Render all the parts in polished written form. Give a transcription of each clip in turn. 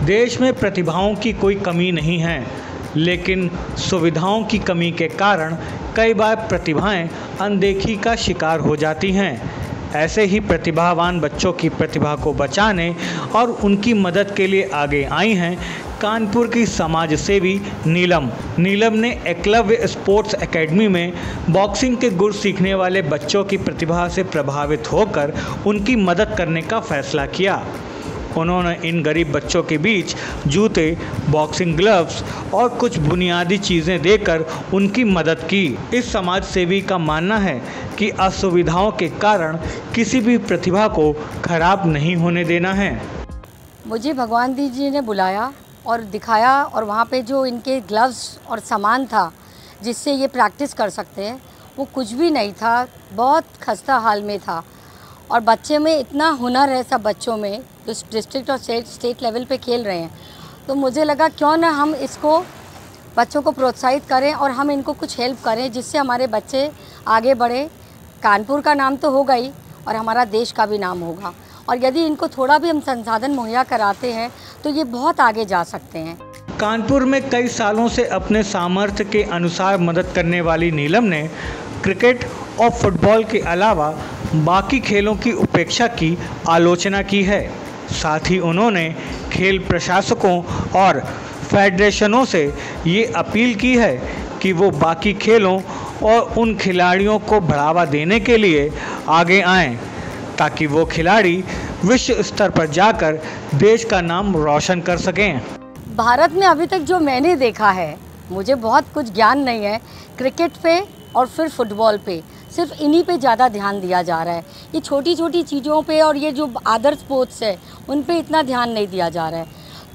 देश में प्रतिभाओं की कोई कमी नहीं है, लेकिन सुविधाओं की कमी के कारण कई बार प्रतिभाएं अनदेखी का शिकार हो जाती हैं। ऐसे ही प्रतिभावान बच्चों की प्रतिभा को बचाने और उनकी मदद के लिए आगे आई हैं कानपुर की समाज सेवी नीलम। नीलम ने एकलव्य स्पोर्ट्स एकेडमी में बॉक्सिंग के गुर सीखने वाले बच्चों की प्रतिभा से प्रभावित होकर उनकी मदद करने का फैसला किया। उन्होंने इन गरीब बच्चों के बीच जूते, बॉक्सिंग ग्लव्स और कुछ बुनियादी चीज़ें देकर उनकी मदद की। इस समाज सेवी का मानना है कि असुविधाओं के कारण किसी भी प्रतिभा को खराब नहीं होने देना है। मुझे भगवान दी जी ने बुलाया और दिखाया, और वहाँ पे जो इनके ग्लव्स और सामान था जिससे ये प्रैक्टिस कर सकते हैं, वो कुछ भी नहीं था, बहुत खस्ता हाल में था। और बच्चे में इतना हुनर है, सब बच्चों में जो डिस्ट्रिक्ट और स्टेट लेवल पे खेल रहे हैं। तो मुझे लगा क्यों ना हम इसको बच्चों को प्रोत्साहित करें और हम इनको कुछ हेल्प करें जिससे हमारे बच्चे आगे बढ़े। कानपुर का नाम तो होगा ही और हमारा देश का भी नाम होगा, और यदि इनको थोड़ा भी हम संसाधन मुहैया कराते हैं तो ये बहुत आगे जा सकते हैं। कानपुर में कई सालों से अपने सामर्थ्य के अनुसार मदद करने वाली नीलम ने क्रिकेट और फुटबॉल के अलावा बाकी खेलों की उपेक्षा की आलोचना की है। साथ ही उन्होंने खेल प्रशासकों और फेडरेशनों से ये अपील की है कि वो बाकी खेलों और उन खिलाड़ियों को बढ़ावा देने के लिए आगे आएं, ताकि वो खिलाड़ी विश्व स्तर पर जाकर देश का नाम रोशन कर सकें। भारत में अभी तक जो मैंने देखा है, मुझे बहुत कुछ ज्ञान नहीं है, क्रिकेट पे और फिर फुटबॉल पे सिर्फ इन्हीं पे ज़्यादा ध्यान दिया जा रहा है। ये छोटी छोटी चीज़ों पे और ये जो अदर स्पोर्ट्स है उन पे इतना ध्यान नहीं दिया जा रहा है।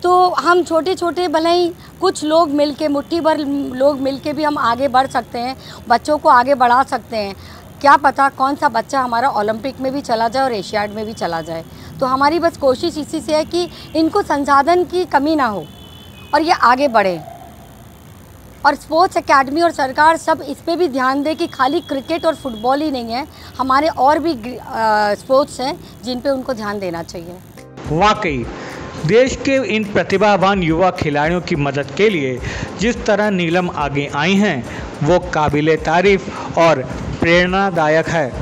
तो हम छोटे छोटे भले ही कुछ लोग मिल के, मुट्ठी भर लोग मिल के भी हम आगे बढ़ सकते हैं, बच्चों को आगे बढ़ा सकते हैं। क्या पता कौन सा बच्चा हमारा ओलंपिक में भी चला जाए और एशियाड में भी चला जाए। तो हमारी बस कोशिश इसी से है कि इनको संसाधन की कमी ना हो और ये आगे बढ़े। और स्पोर्ट्स एकेडमी और सरकार सब इस पे भी ध्यान दे कि खाली क्रिकेट और फुटबॉल ही नहीं है, हमारे और भी स्पोर्ट्स हैं जिन पे उनको ध्यान देना चाहिए। वाकई देश के इन प्रतिभावान युवा खिलाड़ियों की मदद के लिए जिस तरह नीलम आगे आई हैं वो काबिले तारीफ और प्रेरणादायक है।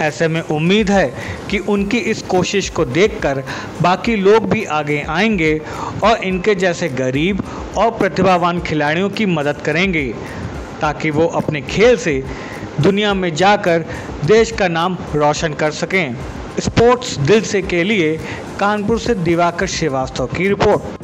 ऐसे में उम्मीद है कि उनकी इस कोशिश को देखकर बाकी लोग भी आगे आएंगे और इनके जैसे गरीब और प्रतिभावान खिलाड़ियों की मदद करेंगे, ताकि वो अपने खेल से दुनिया में जाकर देश का नाम रोशन कर सकें। स्पोर्ट्स दिल से के लिए कानपुर से दिवाकर श्रीवास्तव की रिपोर्ट।